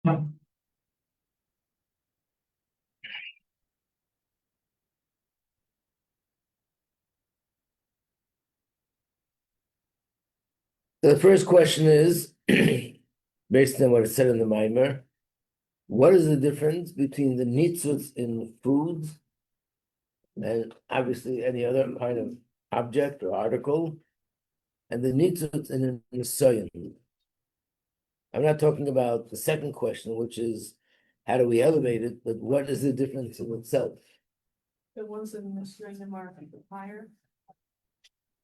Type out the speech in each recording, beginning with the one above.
The first question is, based on what it said in the Mamar, what is the difference between the nitzutz in food and obviously any other kind of object or article, and the nitzutz in the soyan? I'm not talking about the second question, which is how do we elevate it, but what is the difference in itself? The ones in the soyan are higher,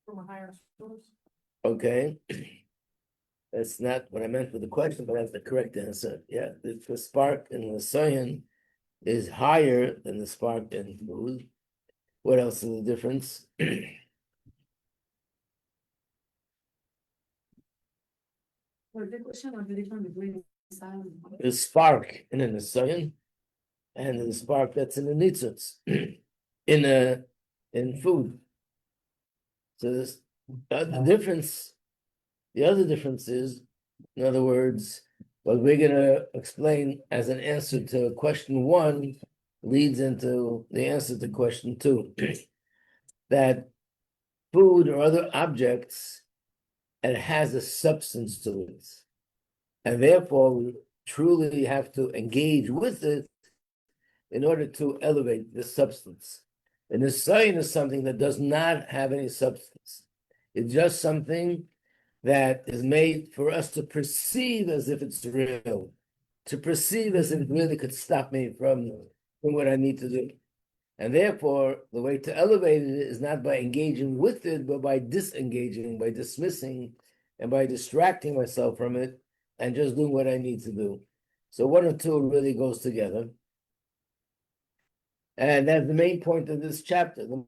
from a higher source. Okay. That's not what I meant with the question, but that's the correct answer. Yeah, the spark in the soyan is higher than the spark in food. What else is the difference? The spark in the soyan and the spark that's in the nitzutz in food. So this the difference. The other difference is, in other words, what we're going to explain as an answer to question one leads into the answer to question two. That food or other objects, it has a substance to it. And therefore, we truly have to engage with it in order to elevate the substance. And the sign is something that does not have any substance. It's just something that is made for us to perceive as if it's real, to perceive as if it really could stop me from doing what I need to do. And therefore, the way to elevate it is not by engaging with it, but by disengaging, by dismissing, and by distracting myself from it, and just doing what I need to do. So one or two really goes together. And that's the main point of this chapter. The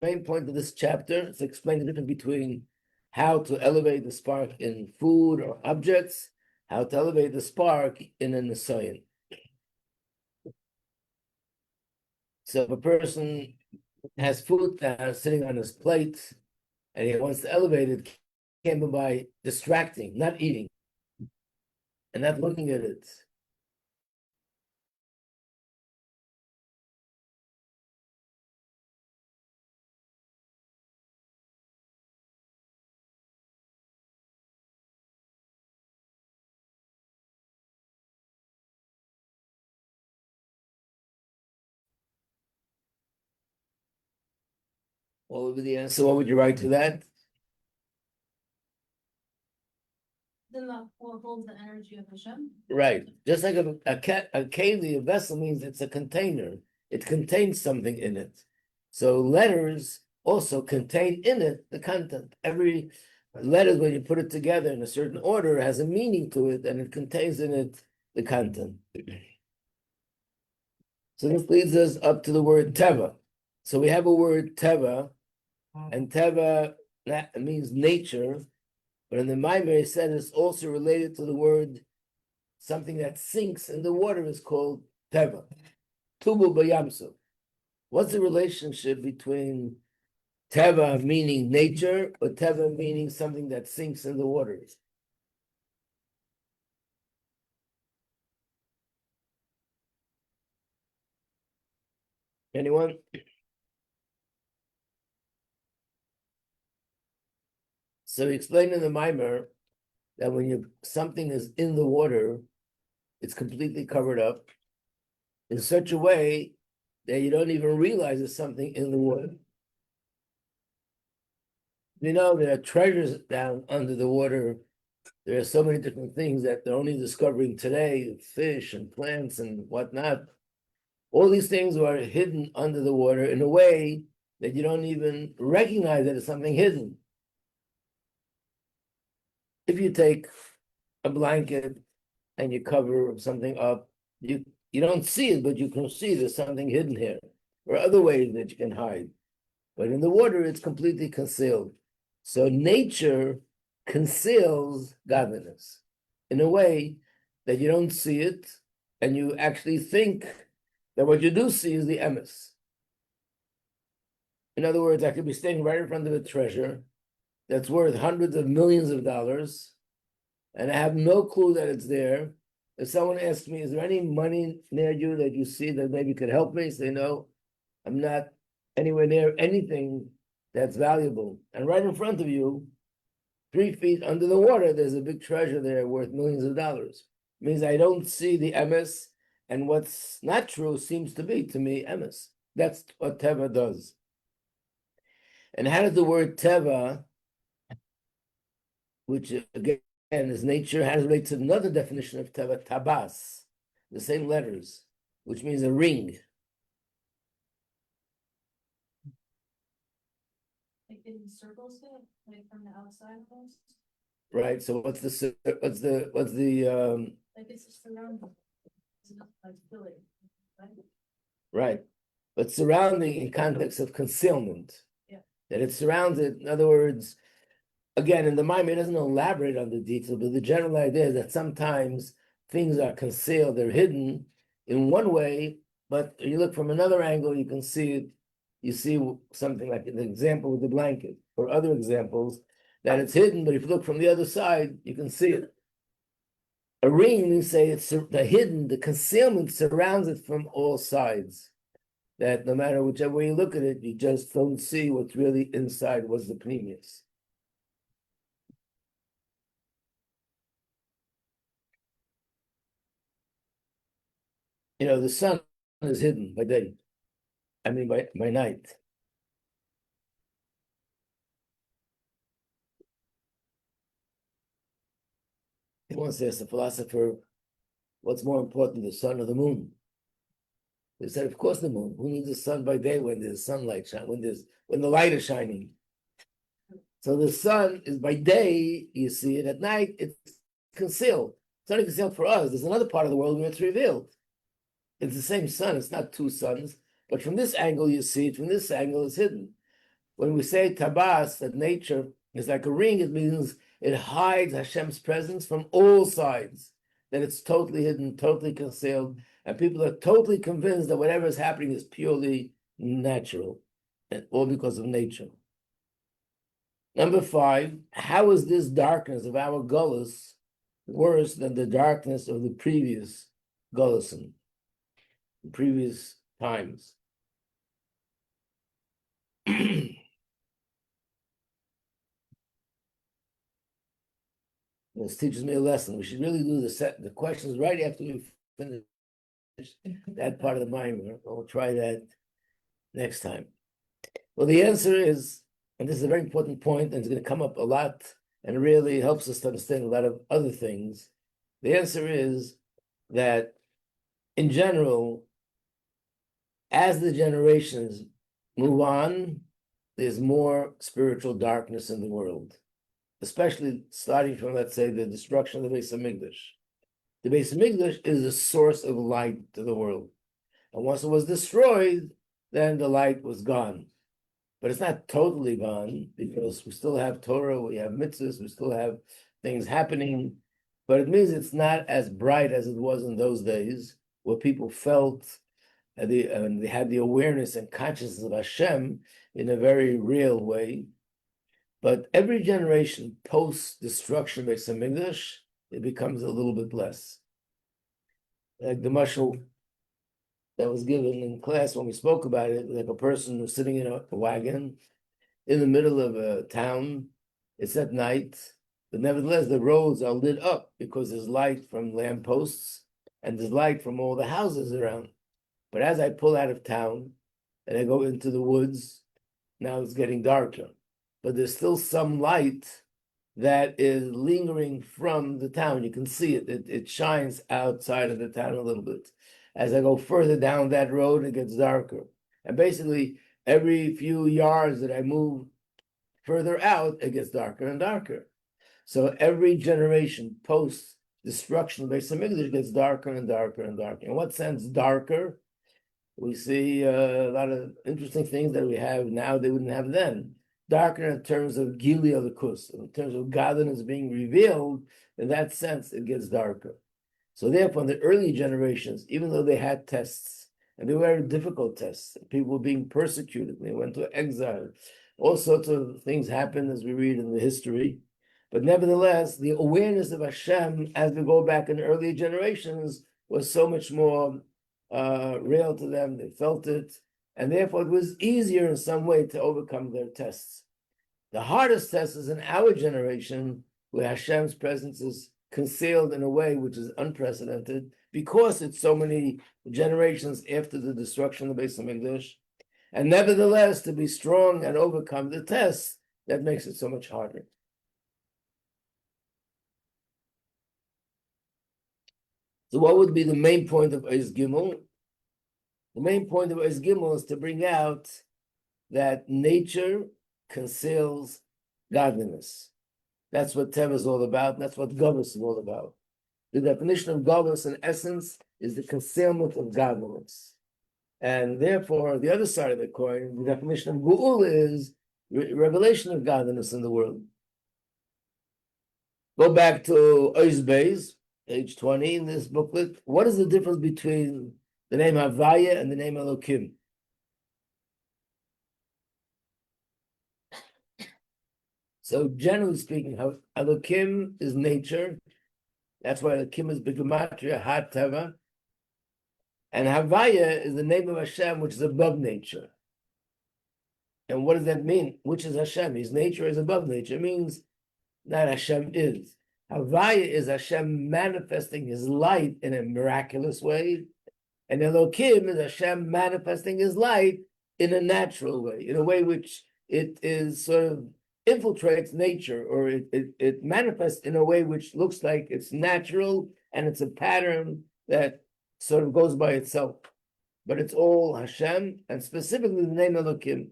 main point of this chapter is to explain the difference between how to elevate the spark in food or objects, how to elevate the spark in a nisayon. So if a person has food sitting on his plate and he wants to elevate it, can't be by distracting, not eating, and not looking at it. What would be the answer? What would you write to that? The love holds the energy of Hashem. Right. Just like a keli, a vessel means it's a container. It contains something in it. So letters also contain in it the content. Every letter, when you put it together in a certain order, has a meaning to it, and it contains in it the content. So this leads us up to the word teva. So we have a word teva, and teva that means nature, but in the Mamar it said it's also related to the word something that sinks in the water is called teva. Tovu bayamsu. What's the relationship between teva meaning nature or teva meaning something that sinks in the water? Anyone? So he explained in the Mamar that when something is in the water, it's completely covered up in such a way that you don't even realize there's something in the water. You know, there are treasures down under the water. There are so many different things that they're only discovering today, fish and plants and whatnot. All these things are hidden under the water in a way that you don't even recognize that it's something hidden. If you take a blanket and you cover something up, you don't see it, but you can see there's something hidden here. There are other ways that you can hide. But in the water, it's completely concealed. So nature conceals godliness in a way that you don't see it, and you actually think that what you do see is the emes. In other words, I could be standing right in front of a treasure that's worth hundreds of millions of dollars, and I have no clue that it's there, If someone asks me, is there any money near you that you see that maybe could help me? Say, no, I'm not anywhere near anything that's valuable. And right in front of you, 3 feet under the water, there's a big treasure there worth millions of dollars. It means I don't see the emes, and what's not true seems to be, to me, emes. That's what Teva does. And how does the word Teva, which again is nature, how does it relate to another definition of Teva, Tabas, the same letters, which means a ring. Like in circles it, like from the outside almost, Right. So what's the like it's surrounding. It's not like filling, right? right? But surrounding in context of concealment. Yeah. That it surrounds it. In other words, again, in the Mamar, it doesn't elaborate on the detail, but the general idea is that sometimes things are concealed, they're hidden in one way, but you look from another angle, you can see it. You see something like the example with the blanket, or other examples that it's hidden, but if you look from the other side, you can see it. A ring, we say it's the hidden, the concealment surrounds it from all sides. That no matter whichever way you look at it, you just don't see what's really inside, what's the pneumius. You know, the sun is hidden by day. I mean, by night. He once asked the philosopher, what's more important, the sun or the moon? They said, of course, the moon. Who needs the sun by day when there's sunlight shine, when the light is shining? So the sun is by day, you see it. At night, it's concealed. It's only concealed for us. There's another part of the world where it's revealed. It's the same sun. It's not two suns. But from this angle, you see it. From this angle, it's hidden. When we say tabas, that nature is like a ring, it means it hides Hashem's presence from all sides, that it's totally hidden, totally concealed, and people are totally convinced that whatever is happening is purely natural, and all because of nature. Number 5, how is this darkness of our gullus worse than the darkness of the previous gullusin, the previous times? This teaches me a lesson. We should really do the questions right after we finish that part of the mind. We'll try that next time. Well, the answer is, and this is a very important point, and it's going to come up a lot, and really helps us to understand a lot of other things. The answer is that, in general, as the generations move on, there's more spiritual darkness in the world, especially starting from, let's say, the destruction of the Beis Hamikdash. The Beis Hamikdash is a source of light to the world. And once it was destroyed, then the light was gone. But it's not totally gone, because we still have Torah, we have mitzvahs, we still have things happening. But it means it's not as bright as it was in those days, where people felt and they had the awareness and consciousness of Hashem in a very real way. But every generation post-destruction of Beis Hamikdash, it becomes a little bit less. Like the mashal that was given in class when we spoke about it, like a person who's sitting in a wagon in the middle of a town. It's at night, but nevertheless the roads are lit up because there's light from lampposts and there's light from all the houses around. But as I pull out of town and I go into the woods, now it's getting darker. But there's still some light that is lingering from the town. You can see it. It shines outside of the town a little bit. As I go further down that road, it gets darker. And basically, every few yards that I move further out, it gets darker and darker. So every generation post-destruction of Beis Hamikdash gets darker and darker and darker. In what sense darker? We see a lot of interesting things that we have now they wouldn't have then. Darker in terms of Gili Elikus, in terms of godliness being revealed, in that sense, it gets darker. So therefore, in the early generations, even though they had tests, and they were very difficult tests, people were being persecuted, they went to exile, all sorts of things happened as we read in the history, But nevertheless, the awareness of Hashem, as we go back in earlier generations, was so much more real to them. They felt it, and therefore it was easier in some way to overcome their tests. The hardest test is in our generation, where Hashem's presence is concealed in a way which is unprecedented, because it's so many generations after the destruction of the Beis Hamikdash. And nevertheless, to be strong and overcome the test, that makes it so much harder. So what would be the main point of Ois Gimel? The main point of Ois Gimel is to bring out that nature conceals godliness. That's what Teva is all about. That's what Govus is all about. The definition of Govus, in essence, is the concealment of godliness. And therefore, the other side of the coin, the definition of Geula is revelation of godliness in the world. Go back to Ois Beis, page 20 in this booklet. What is the difference between the name Havaya and the name Elokim? So generally speaking, Elokim is nature. That's why Elokim is B'gematria, Ha Teva. And Havaya is the name of Hashem, which is above nature. And what does that mean? Which is Hashem? His nature is above nature. It means not Hashem is. Havaya is Hashem manifesting his light in a miraculous way. And Elokim is Hashem manifesting his light in a natural way, in a way which it is sort of infiltrates nature, or it manifests in a way which looks like it's natural, and it's a pattern that sort of goes by itself. But it's all Hashem, and specifically the name Elokim.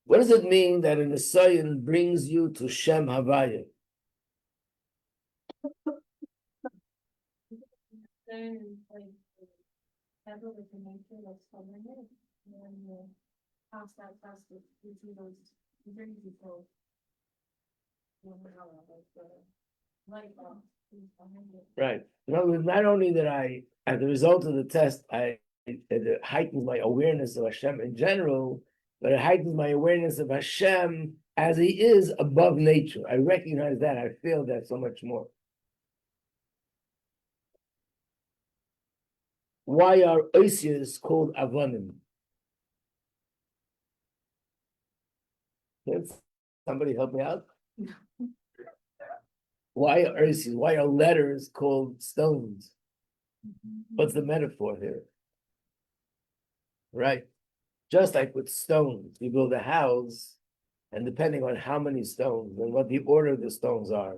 What does it mean that an Nisayon brings you to Shem Havaya? Right. In other words, not only that I, as a result of the test, it heightens my awareness of Hashem in general, but it heightens my awareness of Hashem as he is above nature. I recognize that. I feel that so much more. Why are oisias called avonim? Can somebody help me out? Why are oisias? Why are letters called stones? What's the metaphor here? Right. Just like with stones, you build a house, and depending on how many stones and what the order of the stones are,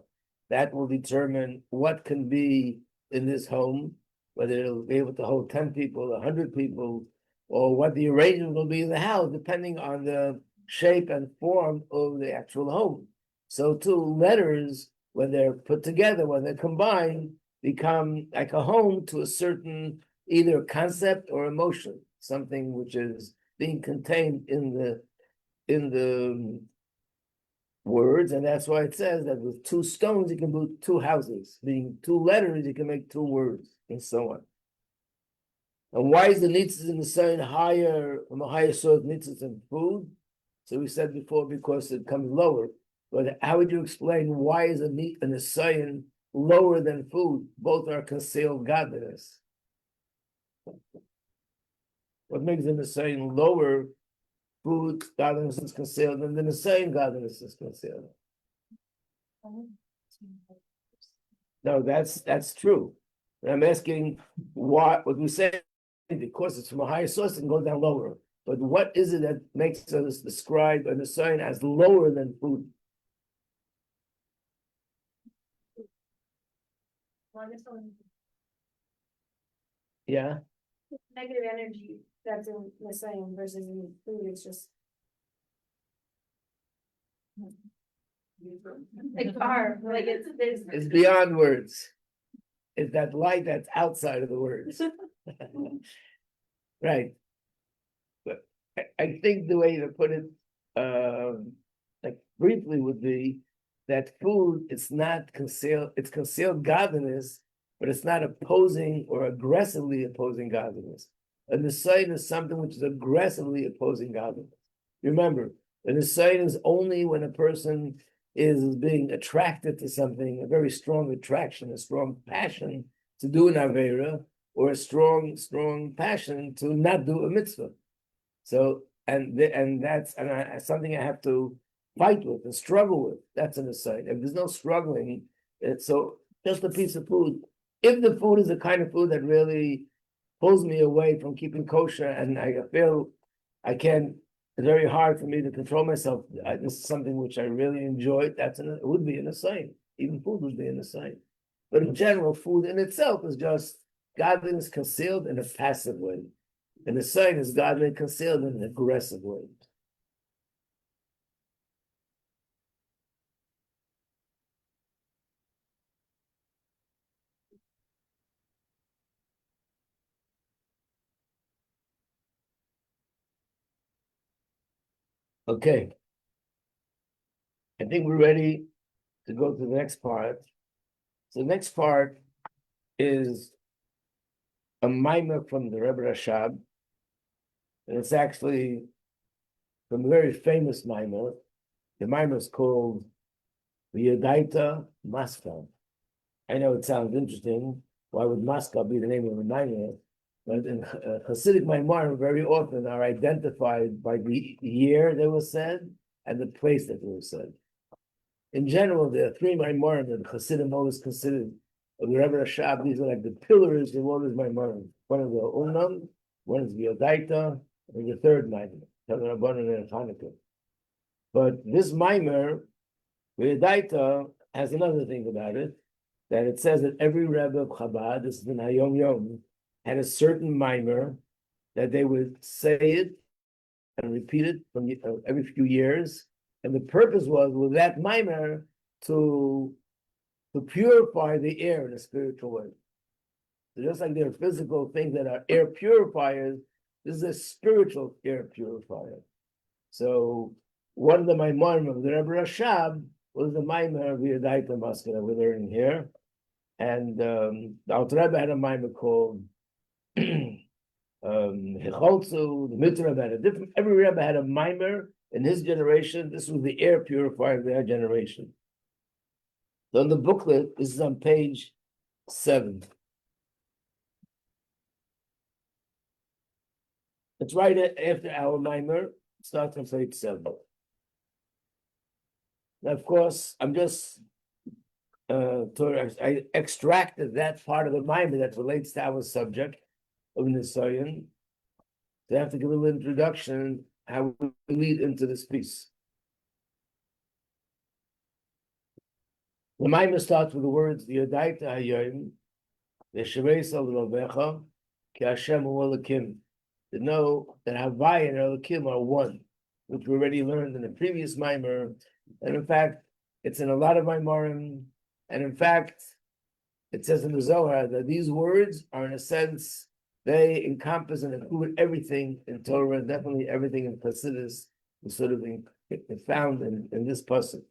that will determine what can be in this home, whether it'll be able to hold 10 people, 100 people, or what the arrangement will be in the house, depending on the shape and form of the actual home. So too, letters, when they're put together, when they're combined, become like a home to a certain either concept or emotion, something which is being contained in the words, and that's why it says that with two stones you can build two houses. Being two letters, you can make two words, and so on. And why is the nitzis in the sign higher, from a higher source, nitzis in food? So we said before, because it comes lower. But how would you explain why is a sign lower than food? Both are concealed godliness. What makes the Nisayon lower? Food godliness is concealed, and the Nisayon godliness is concealed. No, that's true. And I'm asking what we say, because it's from a higher source, it can go down lower. But what is it that makes us describe a Nisayon as lower than food? Yeah. Negative energy that's in the same versus in food, it's just like far, like It's beyond words. It's that light that's outside of the words. Right. But I think the way to put it, like briefly, would be that food, it's not concealed, it's concealed godliness, but it's not opposing or aggressively opposing godliness. A Nisayon is something which is aggressively opposing godliness. Remember, the Nisayon is only when a person is being attracted to something, a very strong attraction, a strong passion to do an Avera, or a strong passion to not do a mitzvah. So, and that's something I have to fight with and struggle with. That's an aside. If there's no struggling, so just a piece of food. If the food is the kind of food that really pulls me away from keeping kosher, and I feel I can't, it's very hard for me to control myself. This is something which I really enjoy. It would be an aside. Even food would be an aside. But in general, food in itself is just godliness concealed in a passive way. And the sign is godly concealed in an aggressive way. Okay. I think we're ready to go to the next part. So the next part is a mimer from the Rebbe Rashab. And it's actually from a very famous mimer. The mimer is called V'Yodaita Maskal. I know it sounds interesting. Why would Maskal be the name of a mimer? But in Hasidic Maimar very often are identified by the year they were said and the place that they were said. In general, there are three Maimarim that Hasidim always considered of the Rebbe Rashab. These are like the pillars of all his Maimarim. One is the Unam, one is the Yodaita, and the third Maimar, Rabbanan and Hanukkah. But this Maimar, the Yodaita, has another thing about it, that it says that every Rebbe of Chabad, this is in Hayom Yom, had a certain mimer that they would say it and repeat it from every few years, and the purpose was with that mimer to purify the air in a spiritual way. So just like there are physical things that are air purifiers, this is a spiritual air purifier. So one of the maimarim of the Rebbe Rashab was the maimer of Yodaita Maskal that we're learning here, and the Alter Rebbe had a maimer called Hecholzu, the Mitzvah Rebbe had a different, every Rebbe had a mimer in his generation. This was the air purifier of their generation. So in the booklet, this is on page 7. It's right after our mimer, it starts on page 7. Now, of course, I'm just I extracted that part of the mimer that relates to our subject of Nisayan. So I have to give a little introduction how we lead into this piece. The Maimon starts with the words Yodaita Hayoim, V'Shereis Al Rovecha, Ki Hashem Hu Elokim. To know that Havai and Elokim are one, which we already learned in the previous Maimer, and in fact, it's in a lot of Maimarim, and in fact, it says in the Zohar that these words are, in a sense, they encompass and include everything in Torah, and definitely everything in Chassidus is sort of found in this pasuk.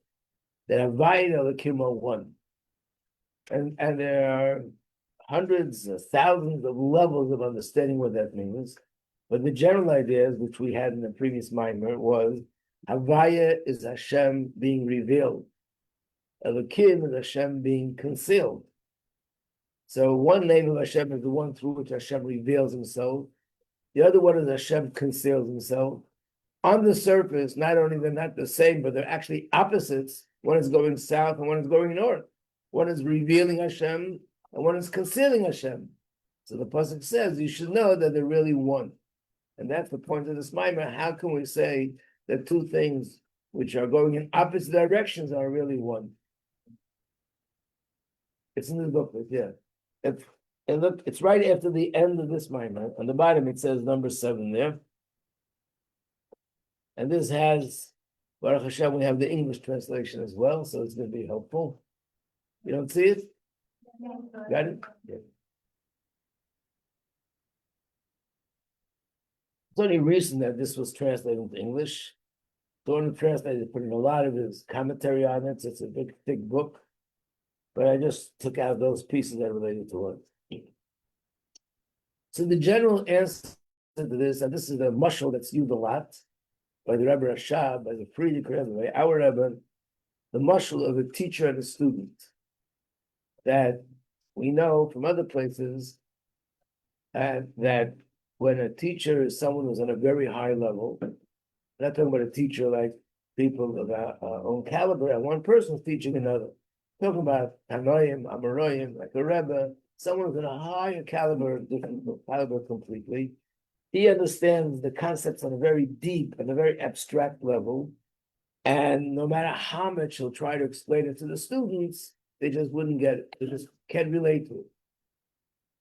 That Havai and Elokim are one, and there are hundreds, thousands of levels of understanding what that means. But the general ideas, which we had in the previous mimer, was Havaya is Hashem being revealed, Elokim is Hashem being concealed. So one name of Hashem is the one through which Hashem reveals himself. The other one is Hashem conceals himself. On the surface, not only they're not the same, but they're actually opposites. One is going south and one is going north. One is revealing Hashem and one is concealing Hashem. So the pasuk says you should know that they're really one. And that's the point of this mimer. How can we say that two things which are going in opposite directions are really one? It's in the booklet, yeah. And look, it's right after the end of this mimer. On the bottom, it says number 7 there. And this has, Baruch Hashem, we have the English translation as well, so it's going to be helpful. You don't see it? Got it? Yeah. It's only recent that this was translated into English. The one who translated put in a lot of his commentary on it. So it's a big, thick book. But I just took out those pieces that related to it. So the general answer to this, and this is a mushal that's used a lot by the Rebbe Rashab, by the Friedrich Rebbe, by our Rebbe, the mashal of a teacher and a student. That we know from other places that when a teacher is someone who's on a very high level, I'm not talking about a teacher like people of our own caliber, and one person's teaching another. I'm talking about Tanoim, Amoraim, like a Rebbe, someone who's in a higher caliber, different caliber completely. He understands the concepts on a very deep and a very abstract level. And no matter how much he'll try to explain it to the students, they just wouldn't get it. They just can't relate to it.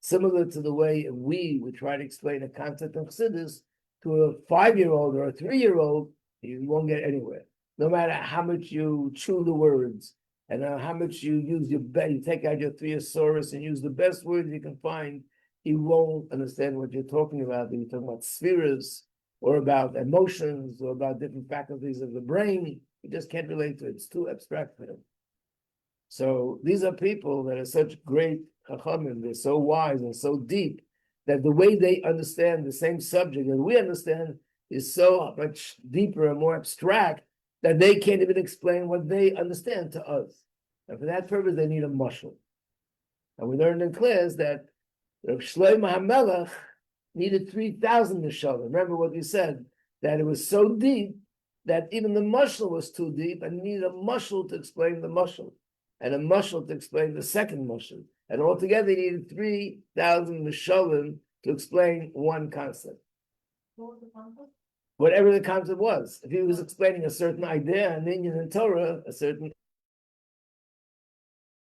Similar to the way we would try to explain a concept of Chassidus to a 5-year-old or a 3-year-old, you won't get anywhere. No matter how much you chew the words and how much you use you take out your thesaurus and use the best words you can find, he won't understand what you're talking about. You're talking about spheres or about emotions or about different faculties of the brain. He just can't relate to it. It's too abstract for him. So these are people that are such great chachamim. They're so wise and so deep that the way they understand the same subject that we understand is so much deeper and more abstract that they can't even explain what they understand to us. And for that purpose, they need a mashal. And we learned in class that Rav Shlomo HaMelech needed 3,000 mashalim. Remember what we said, that it was so deep that even the mashal was too deep and needed a mashal to explain the mashal, and a mashal to explain the second mashal. And altogether, he needed 3,000 mashalim to explain one concept. What was the concept? Whatever the concept was. If he was explaining a certain idea, an Indian in Torah, a certain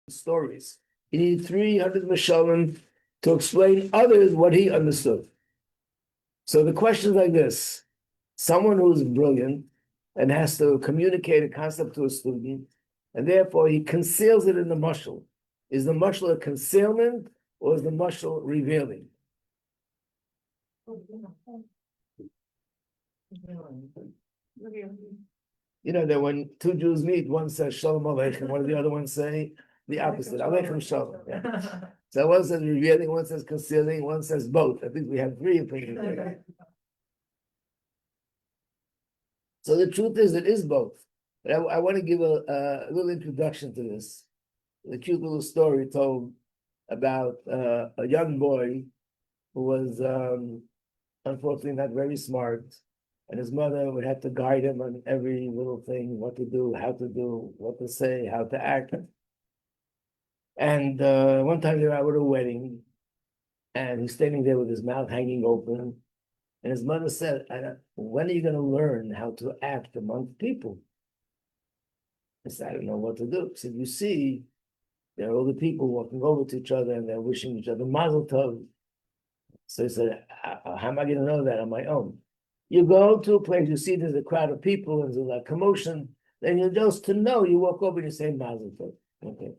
stories, he needed 300 mashalim to explain others what he understood. So the question is like this: someone who is brilliant and has to communicate a concept to a student, and therefore he conceals it in the mashal. Is the mashal a concealment or is the mashal revealing? You know that when two Jews meet, one says Shalom Aleichem, one of the other ones say the opposite, Aleichem Shalom. Yeah. So one says revealing, one says concealing, one says both. I think we have 3 opinions. So the truth is, it is both. But I want to give a little introduction to this. A cute little story told about a young boy who was unfortunately not very smart, and his mother would have to guide him on every little thing, what to do, how to do, what to say, how to act. And one time they were out at a wedding, and he's standing there with his mouth hanging open, and his mother said, when are you going to learn how to act among people? He said, I don't know what to do. He said, you see, there are all the people walking over to each other and they're wishing each other mazel tov. So he said, how am I going to know that on my own? You go to a place, you see there's a crowd of people and there's a commotion, then you just to know, you walk over and you say mazel tov. Okay.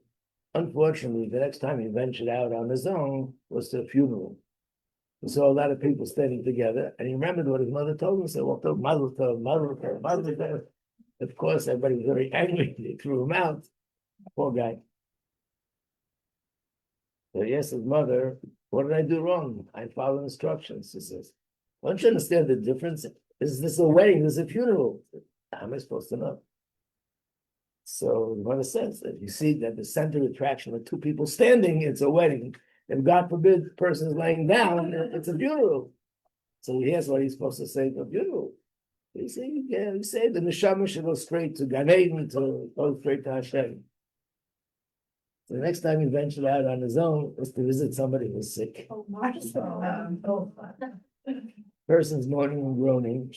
Unfortunately, the next time he ventured out on his own was to a funeral. He saw a lot of people standing together, and he remembered what his mother told him. So walked over, mazel tov, mazel tov, mazel tov. Of course, everybody was very angry. They threw him out. Poor guy. So he asked his mother, what did I do wrong? I followed instructions. She says, don't you understand the difference? Is this a wedding? This is a funeral. How am I supposed to know? So the mother says that you see that the center attraction of 2 people standing, it's a wedding. If God forbid the person is laying down, it's a funeral. So here's what he's supposed to say for a funeral. He say the neshama should go straight to Gan Eden, to go straight to Hashem. So the next time he ventured out on his own was to visit somebody who was sick. Oh, my. Person's moaning and groaning.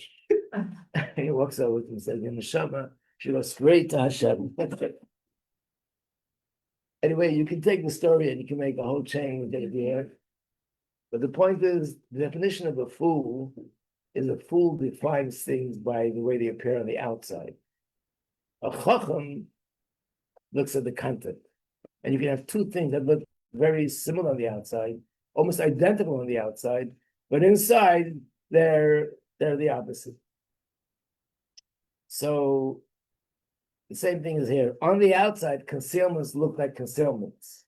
He walks over to him and says, the neshama should go straight to Hashem. Anyway, you can take the story and you can make a whole chain with it here. But the point is, the definition of a fool is a fool defines things by the way they appear on the outside. A chacham looks at the content. And you can have 2 things that look very similar on the outside, almost identical on the outside, but inside they're the opposite. So the same thing is here. On the outside, concealments look like concealments.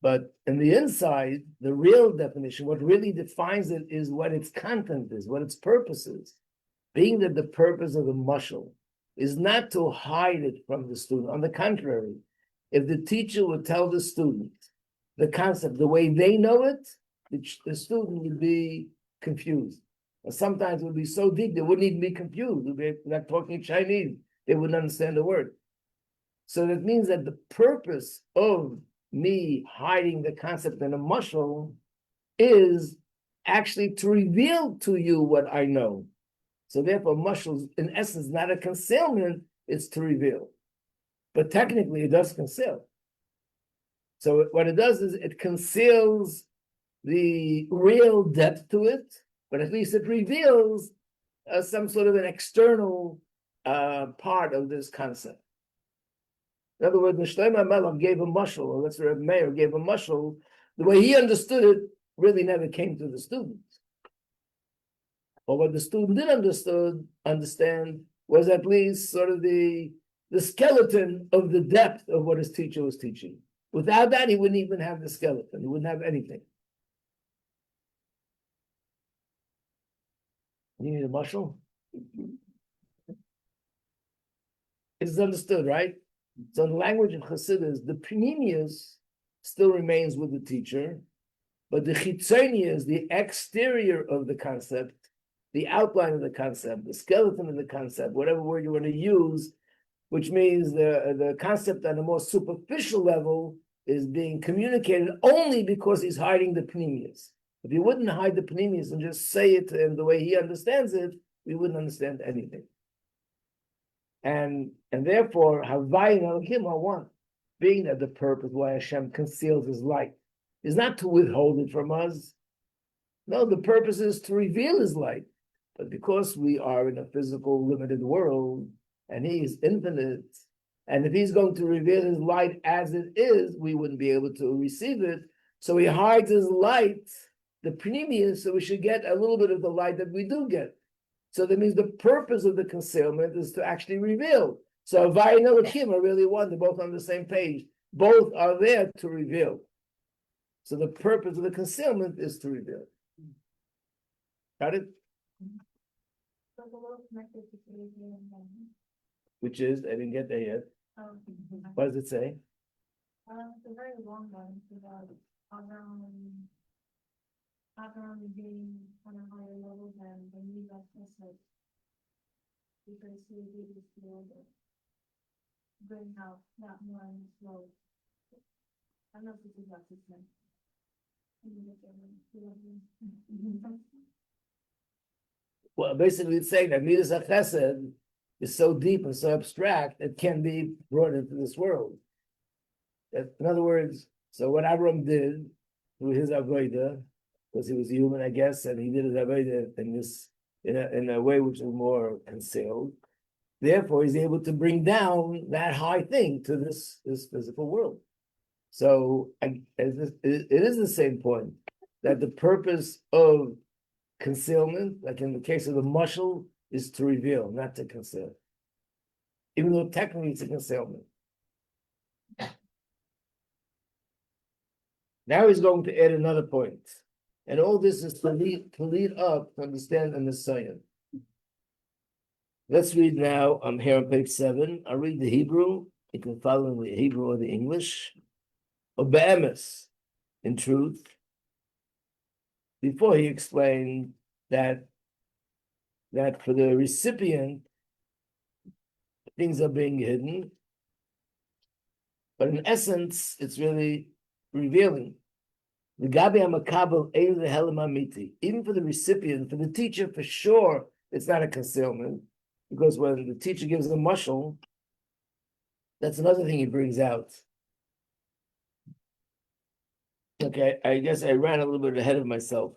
But in the inside, the real definition, what really defines it is what its content is, what its purpose is. Being that the purpose of the mashal is not to hide it from the student. On the contrary, if the teacher would tell the student the concept the way they know it, the student would be confused. Or sometimes it would be so deep they wouldn't even be confused. They'd be like talking Chinese, they wouldn't understand the word. So that means that the purpose of me hiding the concept in a mushal is actually to reveal to you what I know. So therefore, mushal, in essence, not a concealment, it's to reveal. But technically, it does conceal. So what it does is it conceals the real depth to it, but at least it reveals some sort of an external part of this concept. In other words, Shlomo Melech gave a mushal, or let's say Rabbi Meir gave a mushal, the way he understood it really never came to the student. But what the student did understand was at least sort of the skeleton of the depth of what his teacher was teaching. Without that, he wouldn't even have the skeleton. He wouldn't have anything. You need a mushal? It's understood, right? So in the language of Chassidus, the pnimius still remains with the teacher, but the chitzonius, the exterior of the concept, the outline of the concept, the skeleton of the concept, whatever word you want to use, which means the concept on a more superficial level is being communicated only because he's hiding the pnimius. If you wouldn't hide the pnimius and just say it in the way he understands it, we wouldn't understand anything. And therefore, Havai and Elohim are one, being that the purpose why Hashem conceals his light is not to withhold it from us. No, the purpose is to reveal his light. But because we are in a physical, limited world, and he is infinite, and if he's going to reveal his light as it is, we wouldn't be able to receive it. So he hides his light, the pnimius, so we should get a little bit of the light that we do get. So that means the purpose of the concealment is to actually reveal. So Havai and Elohim are really one. They're both on the same page. Both are there to reveal. So the purpose of the concealment is to reveal. Got it? So the world connected to creation and Which is, I didn't get there yet. What does it say? it's a very long one. It's about Abraham being on a higher level than the new like because he did this world bring out that one slow. I don't know if this is what this meant. Well, basically it's saying that Midas HaChesed is so deep and so abstract, it can be brought into this world. In other words, so what Avram did through his avodah, because he was human, I guess, and he did his avodah in a way which is more concealed. Therefore, he's able to bring down that high thing to this physical world. So it is the same point that the purpose of concealment, like in the case of the mushal, is to reveal, not to conceal. Even though technically it's a concealment. Now he's going to add another point. And all this is to lead up to understand the Messiah. Let's read now. I'm here on page 7. I'll read the Hebrew. You can follow in the Hebrew or the English. Obe'emes, in truth. Before he explained that for the recipient, things are being hidden. But in essence, it's really revealing. Even for the recipient, for the teacher, for sure, it's not a concealment. Because when the teacher gives a mushal, that's another thing he brings out. Okay, I guess I ran a little bit ahead of myself.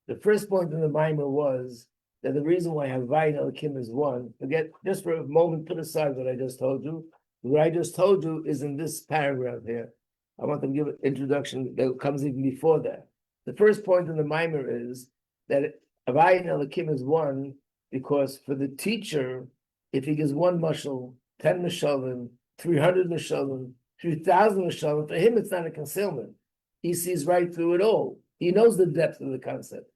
The first point in the Mamar was that the reason why Havai and Elohim is one, forget, just for a moment, put aside what I just told you. What I just told you is in this paragraph here. I want to give an introduction that comes even before that. The first point in the Mamar is that Havai and Elohim is one because for the teacher, if he gives one mashal, 10 mashalim, 300 mashalim, 3,000 mashalim, for him it's not a concealment. He sees right through it all. He knows the depth of the concept.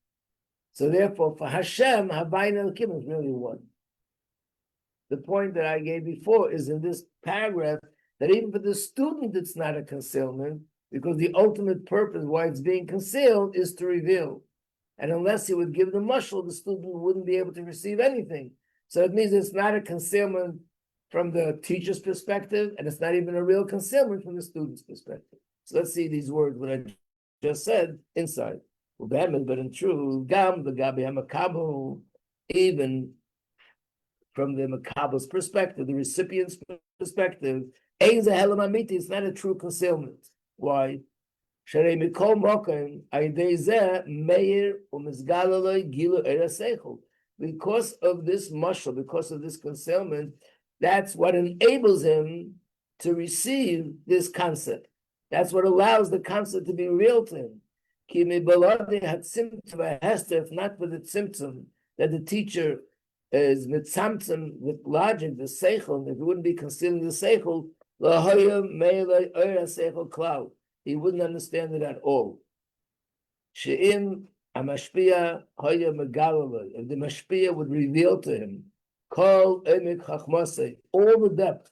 So therefore, for Hashem, Havai and Elohim is really one. the point that I gave before is in this paragraph that even for the student, it's not a concealment because the ultimate purpose why it's being concealed is to reveal. And unless he would give the mushal, the student wouldn't be able to receive anything. So it means it's not a concealment from the teacher's perspective, and it's not even a real concealment from the student's perspective. So let's see these words, what I just said, inside. But in truth, gam the gabi hamakabel, even from the makabel's perspective, the recipient's perspective, it's not a true concealment. Why? Because of this mashal, because of this concealment, that's what enables him to receive this concept. That's what allows the concept to be real to him. If not with the symptom that the teacher is mitzamtzem with logic, the seichel, if it wouldn't be concealing the seichel, he wouldn't understand it at all. If the mashpia would reveal to him all the depth,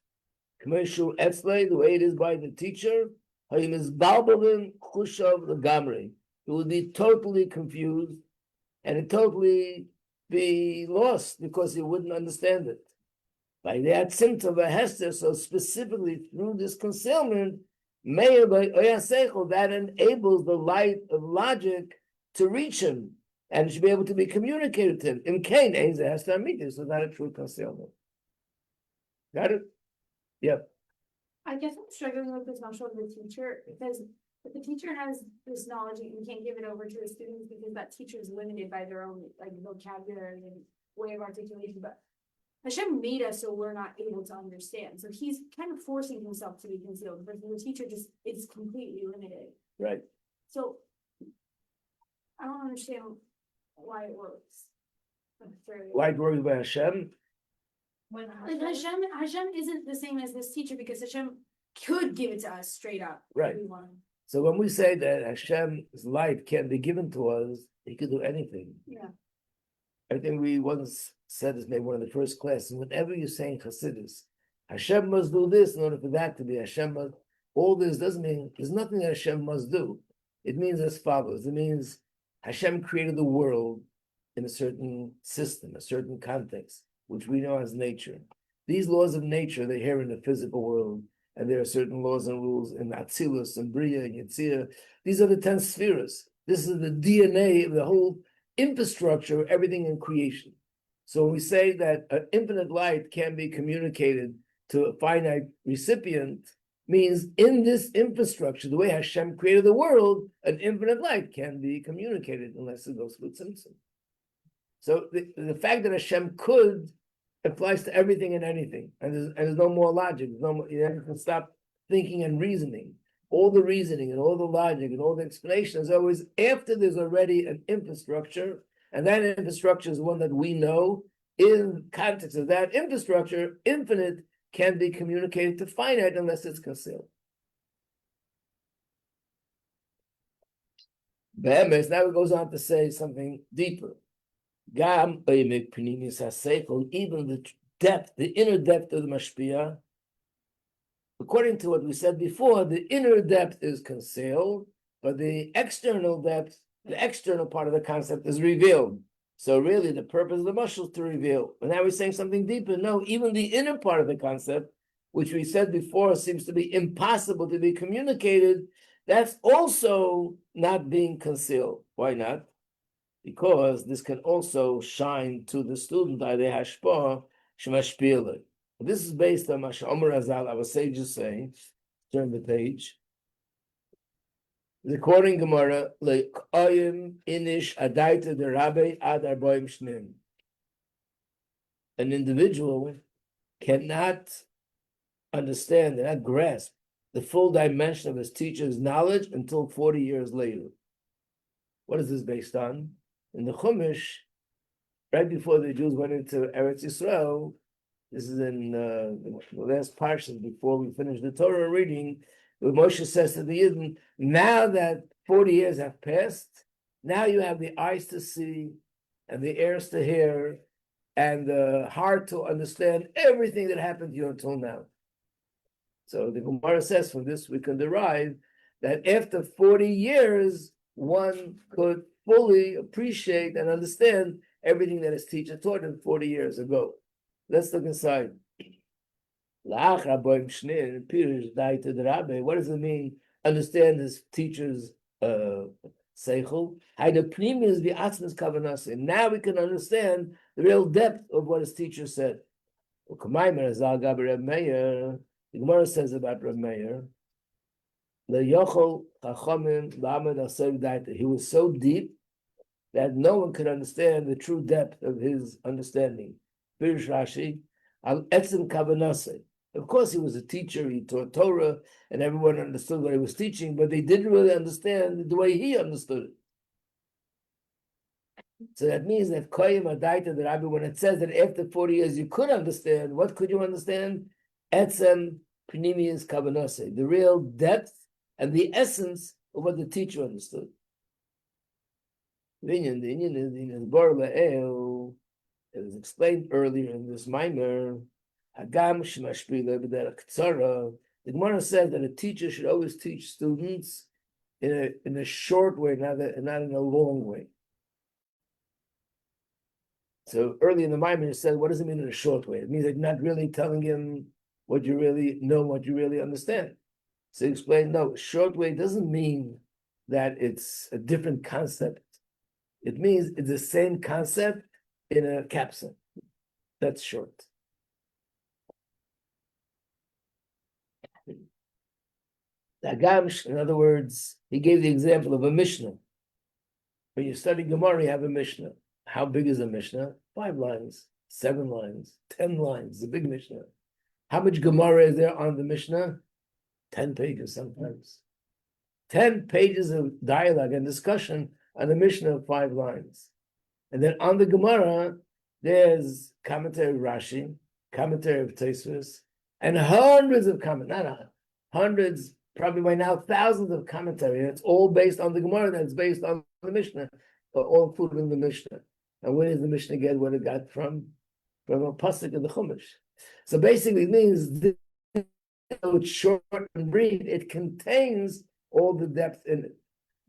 the way it is by the teacher, he would be totally confused and it totally be lost because he wouldn't understand it. By that symptom of Hester, so specifically through this concealment, that enables the light of logic to reach him and should be able to be communicated to him. In Cain, so not a true concealment. Got it? Yep. I guess I'm struggling with this notion of the teacher because if the teacher has this knowledge and can't give it over to the students because that teacher is limited by their own like vocabulary and way of articulation. But Hashem made us so we're not able to understand. So he's kind of forcing himself to be concealed, but the teacher just is completely limited. Right. So I don't understand why it works. Why it works by Hashem? Like Hashem isn't the same as this teacher because Hashem could give it to us straight up. Right. So when we say that Hashem's light can be given to us, he could do anything. Yeah. I think we once said this, maybe one of the first classes, whenever you're saying Chassidus, Hashem must do this in order for that to be Hashem must, all this doesn't mean, there's nothing that Hashem must do. It means as follows. It means Hashem created the world in a certain system, a certain context, which we know as nature. These laws of nature, they're here in the physical world, and there are certain laws and rules in Atzilus and Bria and Yetzirah. These are the 10 spheres. This is the DNA of the whole infrastructure of everything in creation. So when we say that an infinite light can be communicated to a finite recipient, means in this infrastructure, the way Hashem created the world, an infinite light can be communicated unless it goes through Tzimtzum. So the fact that Hashem could applies to everything and anything, and there's no more logic. There's no more, you can stop thinking and reasoning. All the reasoning and all the logic and all the explanation is always after there's already an infrastructure, and that infrastructure is one that we know. In context of that infrastructure, infinite can be communicated to finite unless it's concealed. Be'emes, now it goes on to say something deeper. Even the depth, the inner depth of the mashpia, according to what we said before, the inner depth is concealed, but the external depth, the external part of the concept is revealed. So really the purpose of the mashal is to reveal. But now we're saying something deeper. No, even the inner part of the concept, which we said before seems to be impossible to be communicated, that's also not being concealed. Why not? Because this can also shine to the student by the hashpah shemashpila. This is based on Mamar Azal, our sages say. Turn the page. The quoting Gemara, like Oyim Inish Adaita the Rabbi Ad Arboim Shnim. An individual cannot understand and not grasp the full dimension of his teacher's knowledge until 40 years later. What is this based on? In the Chumash, right before the Jews went into Eretz Yisrael, this is in the last parsha before we finish the Torah reading, where Moshe says to the Yidden, now that 40 years have passed, now you have the eyes to see and the ears to hear and the heart to understand everything that happened to you until now. So the Gemara says from this we can derive that after 40 years, one could fully appreciate and understand everything that his teacher taught him 40 years ago. Let's look inside. What does it mean? Understand his teacher's seichel. Now we can understand the real depth of what his teacher said. The Gemara says about Rabbi Meir, he was so deep that no one could understand the true depth of his understanding. Pirish Rashi, al etzem kavanase. Of course, he was a teacher, he taught Torah, and everyone understood what he was teaching, but they didn't really understand the way he understood it. So that means that Koyim Adaita, the Rabbi, when it says that after 40 years you could understand, what could you understand? Etzem Pnimius Kavanase, the real depth and the essence of what the teacher understood. The Inyan is Bor La'el. It was explained earlier in this Mamar. Hagam Shemashpila B'derech Ktsara. The Gemara says that a teacher should always teach students in a short way, not in a long way. So early in the Mamar it said, what does it mean in a short way? It means like not really telling him what you really know, what you really understand. So he explained, no, short way doesn't mean that it's a different concept. It means it's the same concept in a capsule. That's short. In other words, he gave the example of a Mishnah. When you study Gemara, you have a Mishnah. How big is a Mishnah? 5 lines, 7 lines, 10 lines. It's a big Mishnah. How much Gemara is there on the Mishnah? 10 pages sometimes. 10 pages of dialogue and discussion on the Mishnah of 5 lines. And then on the Gemara, there's commentary of Rashi, commentary of Tosfos, and hundreds of hundreds, probably by now thousands of commentary. And it's all based on the Gemara that's based on the Mishnah, all included in the Mishnah. And where does the Mishnah get what it got from? From a pasuk in the Chumash. So basically it means it's short and brief, it contains all the depth in it.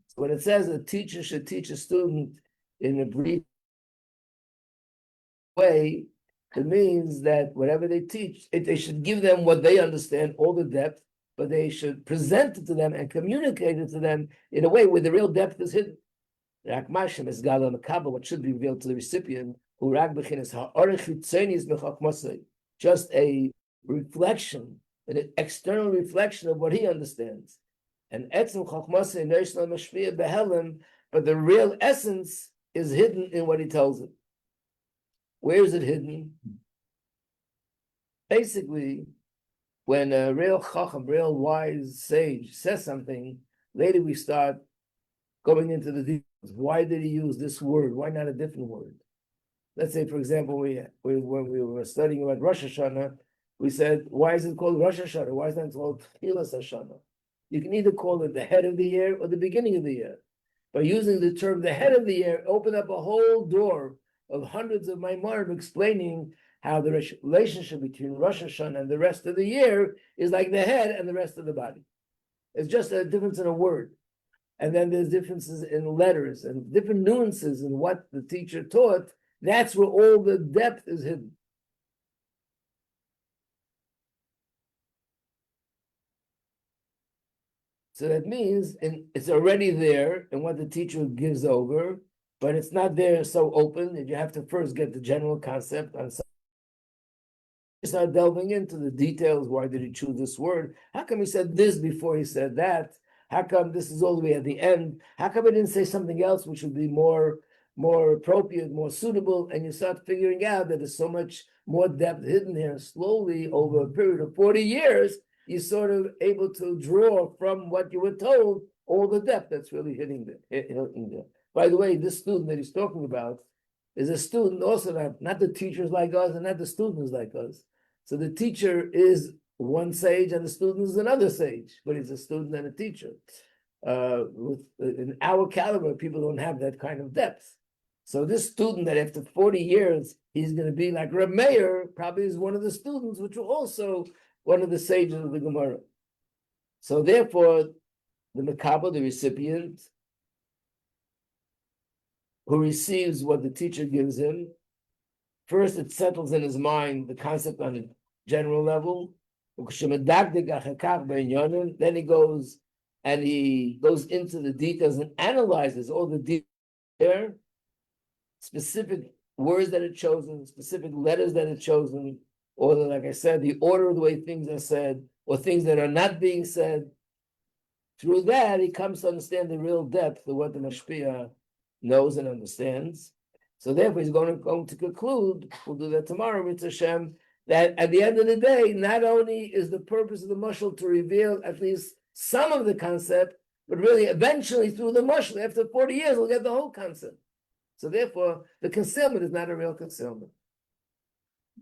So when it says a teacher should teach a student in a brief way, it means that whatever they teach, they should give them what they understand, all the depth, but they should present it to them and communicate it to them in a way where the real depth is hidden. What should be revealed to the recipient, just a reflection, an external reflection of what he understands. And but the real essence is hidden in what he tells it. Where is it hidden? Basically, when a real chacham, real wise sage says something, later we start going into the details. Why did he use this word? Why not a different word? Let's say, for example, when we were studying about Rosh Hashanah, we said, why is it called Rosh Hashanah? Why is it not called Tchilas Hashanah? You can either call it the head of the year or the beginning of the year. By using the term the head of the year, open up a whole door of hundreds of Mamar explaining how the relationship between Rosh Hashanah and the rest of the year is like the head and the rest of the body. It's just a difference in a word. And then there's differences in letters and different nuances in what the teacher taught. That's where all the depth is hidden. So that means it's already there in what the teacher gives over, but it's not there so open that you have to first get the general concept on something. You start delving into the details. Why did he choose this word? How come he said this before he said that? How come this is all the way at the end? How come he didn't say something else which would be more appropriate, more suitable? And you start figuring out that there's so much more depth hidden here. Slowly, over a period of 40 years, you're sort of able to draw from what you were told all the depth that's really hidden there. By the way, this student that he's talking about is a student also, not the teachers like us and not the students like us. So the teacher is one sage and the student is another sage, but he's a student and a teacher. In our caliber, people don't have that kind of depth. So this student that after 40 years, he's going to be like Reb Meir, probably is one of the students, which were also one of the sages of the Gemara. So therefore, the Makabel, the recipient, who receives what the teacher gives him, first it settles in his mind the concept on a general level. Then he goes into the details and analyzes all the details, specific words that are chosen, specific letters that are chosen, or like I said, the order of the way things are said, or things that are not being said. Through that, he comes to understand the real depth of what the Mashpia knows and understands. So therefore, he's going to conclude, we'll do that tomorrow, with Hashem, that at the end of the day, not only is the purpose of the mashal to reveal at least some of the concept, but really eventually through the mashal, after 40 years, we'll get the whole concept. So therefore, the concealment is not a real concealment.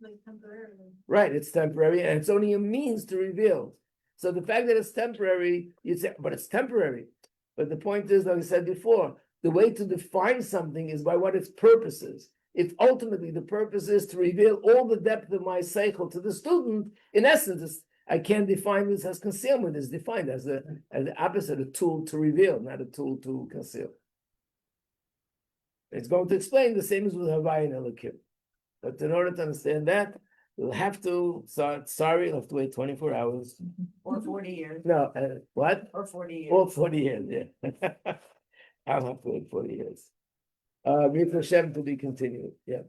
Like temporarily. Right, it's temporary, and it's only a means to reveal. So the fact that it's temporary, you'd say, but it's temporary. But the point is, like I said before, the way to define something is by what its purpose is. If ultimately the purpose is to reveal all the depth of my cycle to the student, in essence, I can't define this as concealment. It's defined as the opposite, a tool to reveal, not a tool to conceal. It's going to explain the same as with Havai and Elokim. But in order to understand that, we'll have to, sorry, we'll have to wait 24 hours. Or 40 years. No, what? Or 40 years. Or 40 years, yeah. I'll have to wait 40 years. With Hashem to be continued, yeah.